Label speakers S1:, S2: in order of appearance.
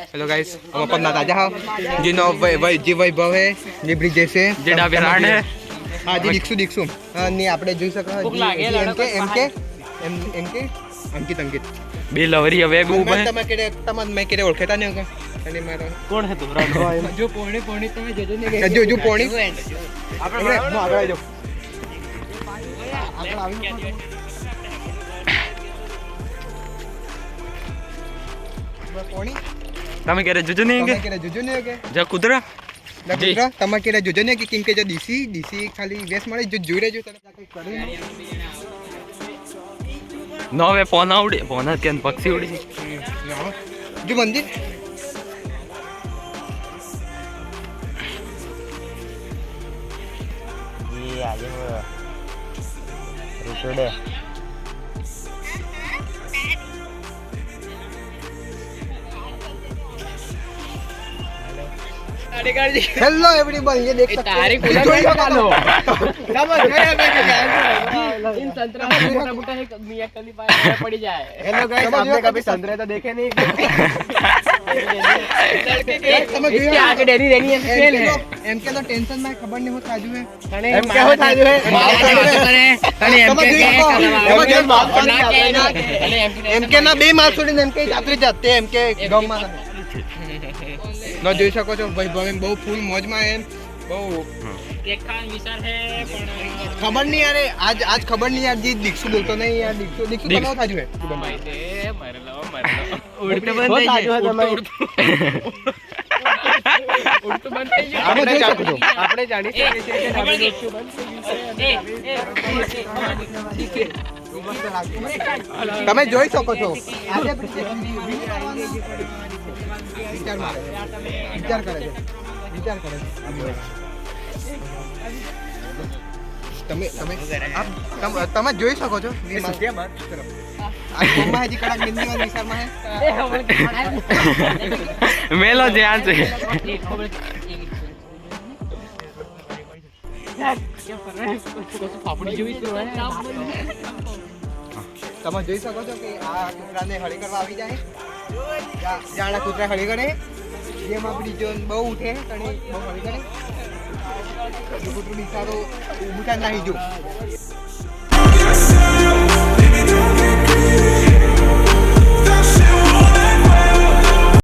S1: Hello guys, हम अपन ताजा हाव जिनो जी वैभव है जी ब्रिजेश है
S2: જે ડાબેરાડ है
S1: हां जी दीक्षु ने આપણે જોઈ શકો એમકે અંકિત
S2: બે લવરી હવે ઉભા હે
S1: તમે કેડે ઓળખતા નહીં હોગા અને મારો
S2: કોણ હે તું
S1: જો પોણી તમે જોજો ને જો પોણી આપણે આગળ આવજો આગળ આવી પોણી
S2: તમે કેરે જોજો નહીં કે જા કુદરા
S1: તમે કેરે જોજો ને કે કેમ કે જો ડીસી ખાલી વેસ મળે જો જોઈ રહેજો તને કઈ કરી
S2: નો હવે ફોન આવડે ફોન કેન પક્ષી ઉડી
S1: જો મંદિર
S3: ये आगे रुपड़े
S1: हेलो एवरीवन ये देख सकते हैं कोई डालो समझ गए
S4: इन संतरा में मोटा मोटा है मियां कली पाए पड़ी जाए।
S3: हेलो गाइस आपने कभी संतरे तो देखे नहीं
S4: लड़के के इसके आगे डेरी रहनी है फेल है
S1: एमके तो टेंशन में खबर नहीं होता आजू है
S3: एमके हो ताजू है
S1: एमके ना बे माल छोड़ी एमके यात्री जाते हैं एमके गांव में न જોઈ શકો છો ભાઈ બહુ ફૂલ મોજમાં એમ બહુ
S4: एक खान विचार है
S1: ખબર નહીં યાર આજ ખબર નહીં યાર જી દીક્ષુ બોલતો નહીં યાર દીક્ષુ કનો થાજુ હે
S4: मरलो
S2: ઉડતો બંધ થઈ જાય
S4: उल्टू बंद થઈ ગયું
S1: આપણે જોઈ શકો છો
S3: આપણે જાણી શકીએ છીએ કે
S4: ખબર નહીં
S1: તમે જોઈ શકો છો આજે વિચાર કરે છે તમે જોઈ શકો છો આ કોમમાં હજી કડાક બિંદીવાન વિસ્તારમાં હે
S2: મેલો ધ્યાન છે
S4: પાપડી જેવી તો
S1: તમે જોઈ શકો છો કે આ કૂતરાને હળી કરવા આવી જાય જાણા કૂતરા હળી કરે જેમાં બીજો બહુ ઉઠે તણી બહુ હળી કરે કૂતરું બિચારો ઊભું થાય નાહી જો